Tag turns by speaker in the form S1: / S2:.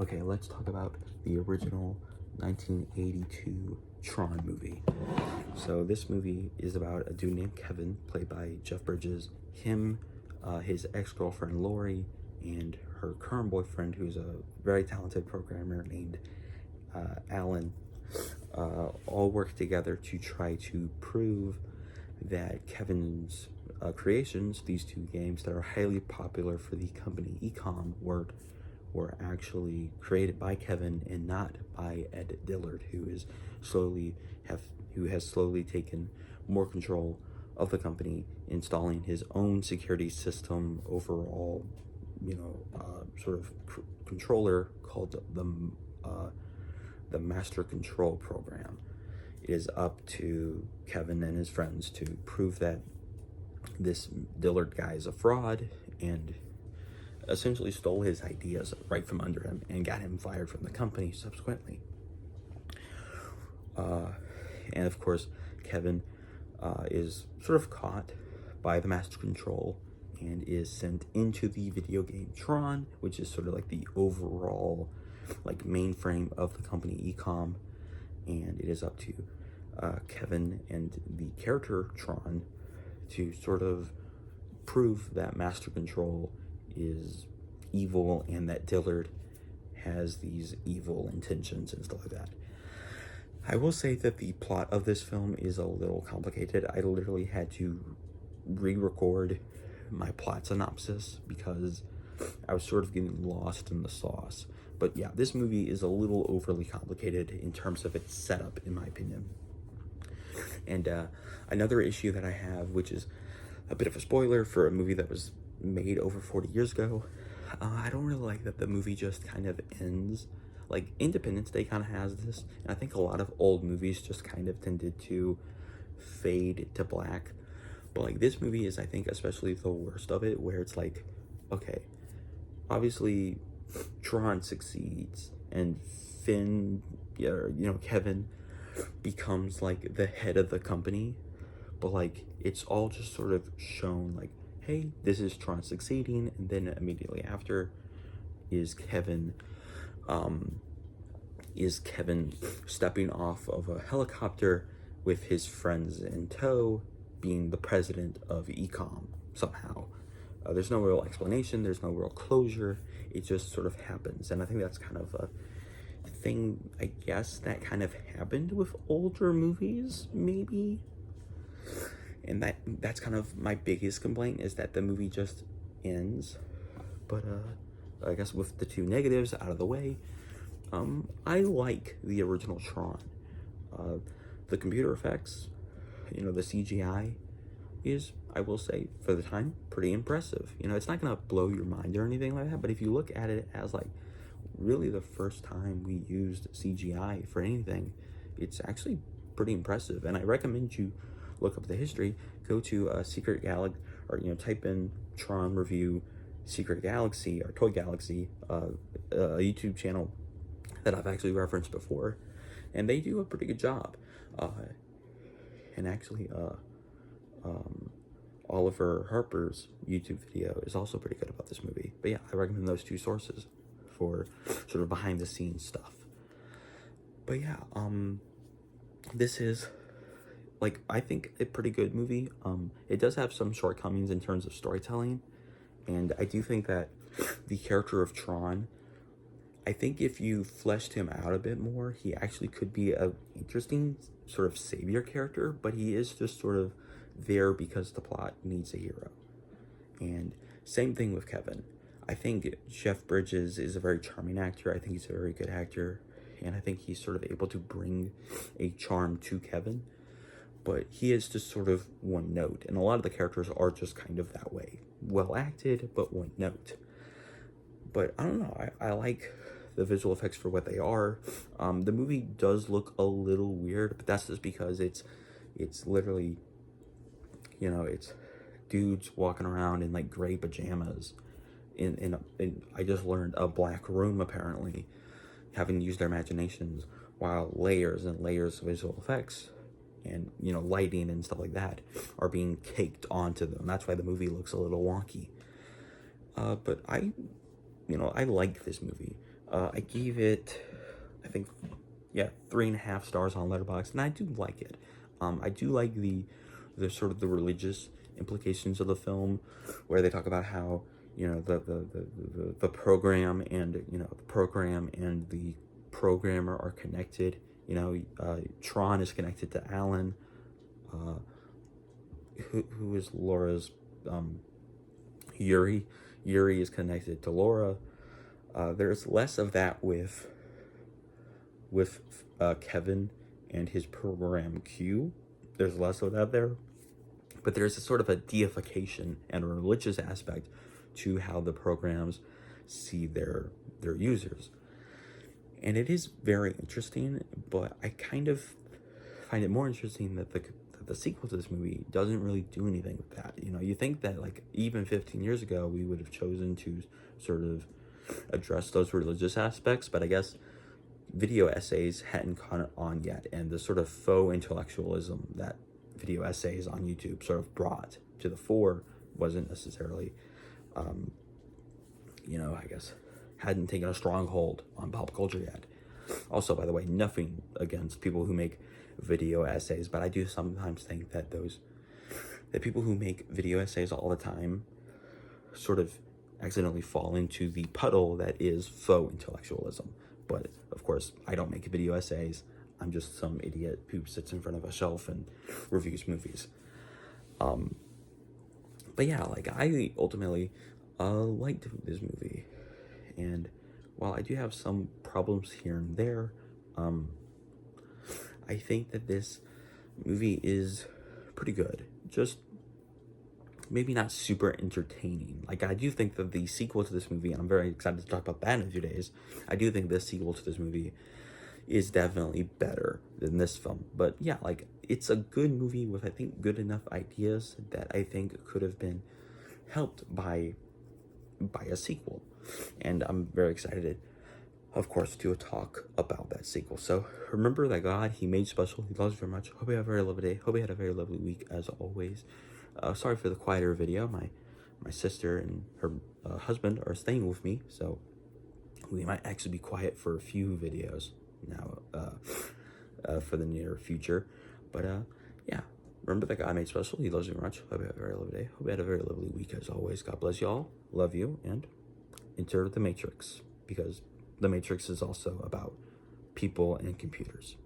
S1: Okay, let's talk about the original 1982 Tron movie. So this movie is about a dude named Kevin, played by Jeff Bridges. Him, his ex-girlfriend Lori, and her current boyfriend, who's a very talented programmer named Alan, all work together to try to prove that Kevin's creations, these two games that are highly popular for the company Ecom, were actually created by Kevin and not by Ed Dillard, who has slowly taken more control of the company, installing his own security system, overall, sort of controller called the Master Control Program. It is up to Kevin and his friends to prove that this Dillard guy is a fraud and essentially stole his ideas right from under him and got him fired from the company subsequently. And of course, Kevin is sort of caught by the Master Control and is sent into the video game Tron, which is sort of like the overall mainframe of the company Ecom. And it is up to Kevin and the character Tron to sort of prove that Master Control is evil and that Dillard has these evil intentions and stuff like that. I will say that the plot of this film is a little complicated. I literally had to re-record my plot synopsis because I was sort of getting lost in the sauce. But yeah, this movie is a little overly complicated in terms of its setup, in my opinion. And another issue that I have, which is a bit of a spoiler for a movie that was made over 40 years ago, I don't really like that the movie just kind of ends. Like, Independence Day kind of has this, and I think a lot of old movies just kind of tended to fade to black. But like, this movie is, I think, especially the worst of it, where it's like, okay, obviously Tron succeeds and Finn, Kevin becomes like the head of the company, but like it's all just sort of shown like, hey, this is Tron succeeding, and then immediately after is Kevin stepping off of a helicopter with his friends in tow, being the president of Ecom somehow. There's no real explanation, there's no real closure, it just sort of happens. And I think that's kind of a thing, I guess, that kind of happened with older movies, maybe. And that's kind of my biggest complaint, is that the movie just ends. But I guess with the two negatives out of the way, I like the original Tron. The computer effects, the CGI is, I will say, for the time, pretty impressive. It's not gonna blow your mind or anything like that, but if you look at it as like really the first time we used CGI for anything, it's actually pretty impressive. And I recommend you look up the history, go to Secret Galaxy, or type in Tron review Secret Galaxy or Toy Galaxy, a YouTube channel that I've actually referenced before, and they do a pretty good job. And actually, Oliver Harper's YouTube video is also pretty good about this movie. But yeah, I recommend those two sources for sort of behind the scenes stuff. But yeah, this is, like, I think a pretty good movie. It does have some shortcomings in terms of storytelling, and I do think that the character of Tron, I think if you fleshed him out a bit more, he actually could be a interesting sort of savior character, but he is just sort of there because the plot needs a hero. And same thing with Kevin. I think Jeff Bridges is a very charming actor. I think he's a very good actor, and I think he's sort of able to bring a charm to Kevin, but he is just sort of one note, and a lot of the characters are just kind of that way. Well acted, but one note. But I don't know, I like the visual effects for what they are. The movie does look a little weird, but that's just because it's literally, it's dudes walking around in like gray pajamas in I just learned, a black room, apparently, having used their imaginations, while layers and layers of visual effects and lighting and stuff like that are being caked onto them. That's why the movie looks a little wonky. But I like this movie. I gave it, I think, yeah, 3.5 stars on Letterboxd, and I do like it. I do like the sort of the religious implications of the film, where they talk about how, you know, the program and, you know, the program and the programmer are connected. You know, Tron is connected to Alan, who is Laura's, Yuri. Yuri is connected to Laura. There's less of that with Kevin and his program Q. There's less of that there, but there's a sort of a deification and a religious aspect to how the programs see their users, and it is very interesting. But I kind of find it more interesting that the sequel to this movie doesn't really do anything with that. You know, you think that, like, even 15 years ago we would have chosen to sort of address those religious aspects, but I guess video essays hadn't caught on yet, and the sort of faux intellectualism that video essays on YouTube sort of brought to the fore wasn't necessarily, you know, I guess hadn't taken a strong hold on pop culture yet. Also, by the way, nothing against people who make video essays, but I do sometimes think that people who make video essays all the time sort of accidentally fall into the puddle that is faux intellectualism. But of course, I don't make video essays. I'm just some idiot who sits in front of a shelf and reviews movies. But yeah, like, I ultimately liked this movie, and while I do have some problems here and there, I think that this movie is pretty good. Just maybe not super entertaining. Like, I do think that the sequel to this movie, and I'm very excited to talk about that in a few days, I do think this sequel to this movie is definitely better than this film. But yeah, like, it's a good movie with, I think, good enough ideas that I think could have been helped by a sequel. And I'm very excited, of course, to talk about that sequel. So remember that God, He made special. He loves you very much. Hope you have a very lovely day. Hope you had a very lovely week, as always. Sorry for the quieter video. My sister and her husband are staying with me, so we might actually be quiet for a few videos now, for the near future. But yeah, remember that God made special. He loves you very much. Hope you have a very lovely day. Hope you had a very lovely week, as always. God bless you all. Love you, and enter the Matrix, because the Matrix is also about people and computers.